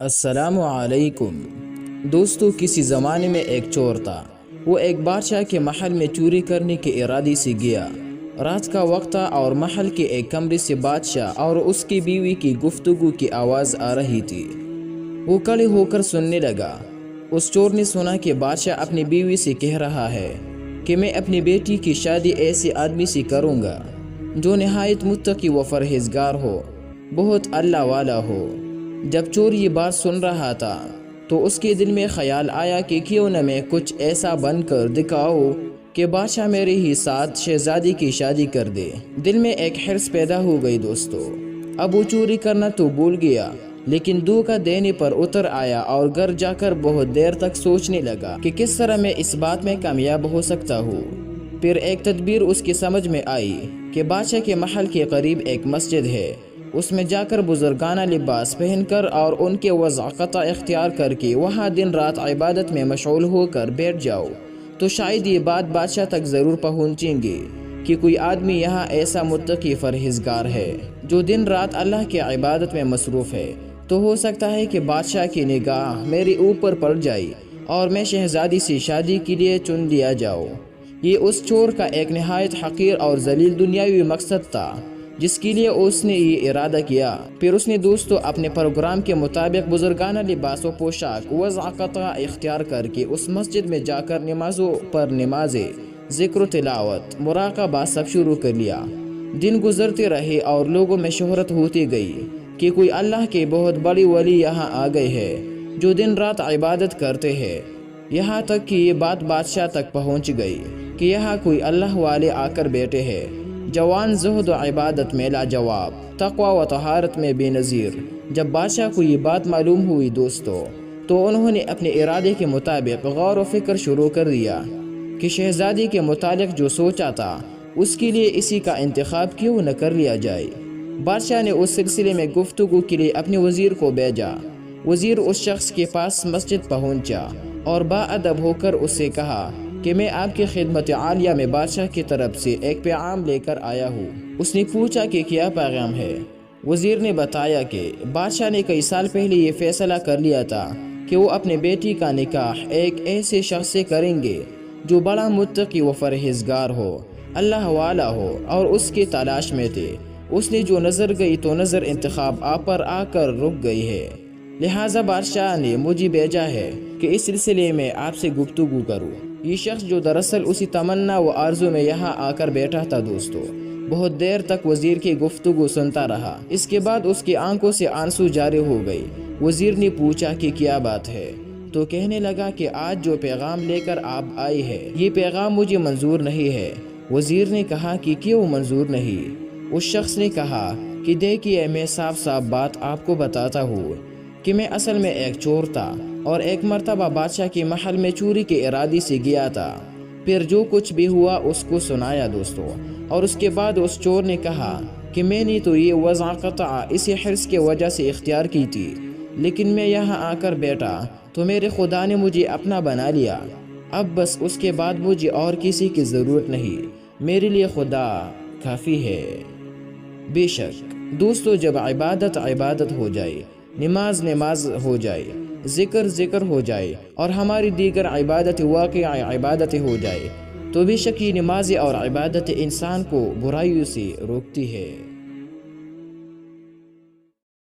السلام علیکم دوستو، کسی زمانے میں ایک چور تھا۔ وہ ایک بادشاہ کے محل میں چوری کرنے کے ارادے سے گیا۔ رات کا وقت تھا اور محل کے ایک کمرے سے بادشاہ اور اس کی بیوی کی گفتگو کی آواز آ رہی تھی۔ وہ کھڑے ہو کر سننے لگا۔ اس چور نے سنا کہ بادشاہ اپنی بیوی سے کہہ رہا ہے کہ میں اپنی بیٹی کی شادی ایسے آدمی سے کروں گا جو نہایت متقی و پرہیزگار ہو، بہت اللہ والا ہو۔ جب چور یہ بات سن رہا تھا تو اس کے دل میں خیال آیا کہ کیوں نہ میں کچھ ایسا بن کر دکھاؤں کہ بادشاہ میرے ہی ساتھ شہزادی کی شادی کر دے۔ دل میں ایک حرص پیدا ہو گئی دوستو۔ اب وہ چوری کرنا تو بھول گیا، لیکن دھوکہ دینے پر اتر آیا اور گھر جا کر بہت دیر تک سوچنے لگا کہ کس طرح میں اس بات میں کامیاب ہو سکتا ہوں۔ پھر ایک تدبیر اس کی سمجھ میں آئی کہ بادشاہ کے محل کے قریب ایک مسجد ہے، اس میں جا کر بزرگانہ لباس پہن کر اور ان کے وضع قطع اختیار کر کے وہاں دن رات عبادت میں مشغول ہو کر بیٹھ جاؤ تو شاید یہ بات بادشاہ تک ضرور پہنچیں گی کہ کوئی آدمی یہاں ایسا متقی پرہیزگار ہے جو دن رات اللہ کی عبادت میں مصروف ہے، تو ہو سکتا ہے کہ بادشاہ کی نگاہ میرے اوپر پڑ جائے اور میں شہزادی سے شادی کے لیے چن لیا جاؤں۔ یہ اس چور کا ایک نہایت حقیر اور ذلیل دنیاوی مقصد تھا جس کے لیے اس نے یہ ارادہ کیا۔ پھر اس نے دوستو اپنے پروگرام کے مطابق بزرگانہ لباس و پوشاک وضع قطع اختیار کر کے اس مسجد میں جا کر نمازوں پر نمازیں، ذکر و تلاوت، مراقبہ سب شروع کر لیا۔ دن گزرتے رہے اور لوگوں میں شہرت ہوتی گئی کہ کوئی اللہ کے بہت بڑی ولی یہاں آ گئے ہیں جو دن رات عبادت کرتے ہیں۔ یہاں تک کہ یہ بات بادشاہ تک پہنچ گئی کہ یہاں کوئی اللہ والے آ کر بیٹھے ہیں، جوان زہد و عبادت میں لاجواب، تقوی و طہارت میں بے نظیر۔ جب بادشاہ کو یہ بات معلوم ہوئی دوستو تو انہوں نے اپنے ارادے کے مطابق غور و فکر شروع کر دیا کہ شہزادی کے متعلق جو سوچا تھا اس کے لیے اسی کا انتخاب کیوں نہ کر لیا جائے۔ بادشاہ نے اس سلسلے میں گفتگو کے لیے اپنے وزیر کو بھیجا۔ وزیر اس شخص کے پاس مسجد پہنچا اور باادب ہو کر اس سے کہا کہ میں آپ کی خدمت عالیہ میں بادشاہ کی طرف سے ایک پیغام لے کر آیا ہوں۔ اس نے پوچھا کہ کیا پیغام ہے؟ وزیر نے بتایا کہ بادشاہ نے کئی سال پہلے یہ فیصلہ کر لیا تھا کہ وہ اپنے بیٹی کا نکاح ایک ایسے شخص سے کریں گے جو بڑا متقی و پرہیزگار ہو، اللہ والا ہو، اور اس کی تلاش میں تھے۔ اس نے جو نظر گئی تو نظر انتخاب آپ پر آ کر رک گئی ہے، لہٰذا بادشاہ نے مجھے بھیجا ہے کہ اس سلسلے میں آپ سے گفتگو کروں۔ یہ شخص جو دراصل اسی تمنا و آرزو میں یہاں آ کر بیٹھا تھا دوستو، بہت دیر تک وزیر کی گفتگو سنتا رہا۔ اس کے بعد اس کی آنکھوں سے آنسو جاری ہو گئی۔ وزیر نے پوچھا کہ کیا بات ہے؟ تو کہنے لگا کہ آج جو پیغام لے کر آپ آئی ہے یہ پیغام مجھے منظور نہیں ہے۔ وزیر نے کہا کہ کیوں منظور نہیں؟ اس شخص نے کہا کہ دیکھیے، میں صاف صاف بات آپ کو بتاتا ہوں کہ میں اصل میں ایک چور تھا اور ایک مرتبہ بادشاہ کے محل میں چوری کے ارادے سے گیا تھا۔ پھر جو کچھ بھی ہوا اس کو سنایا دوستو، اور اس کے بعد اس چور نے کہا کہ میں نے تو یہ وضع قطع اسی حرص کی وجہ سے اختیار کی تھی، لیکن میں یہاں آ کر بیٹھا تو میرے خدا نے مجھے اپنا بنا لیا۔ اب بس اس کے بعد مجھے اور کسی کی ضرورت نہیں، میرے لیے خدا کافی ہے۔ بے شک دوستو، جب عبادت ہو جائے، نماز ہو جائے، ذکر ہو جائے اور ہماری دیگر عبادت واقع عبادت ہو جائے تو بے شک یہ نماز اور عبادت انسان کو برائیوں سے روکتی ہے۔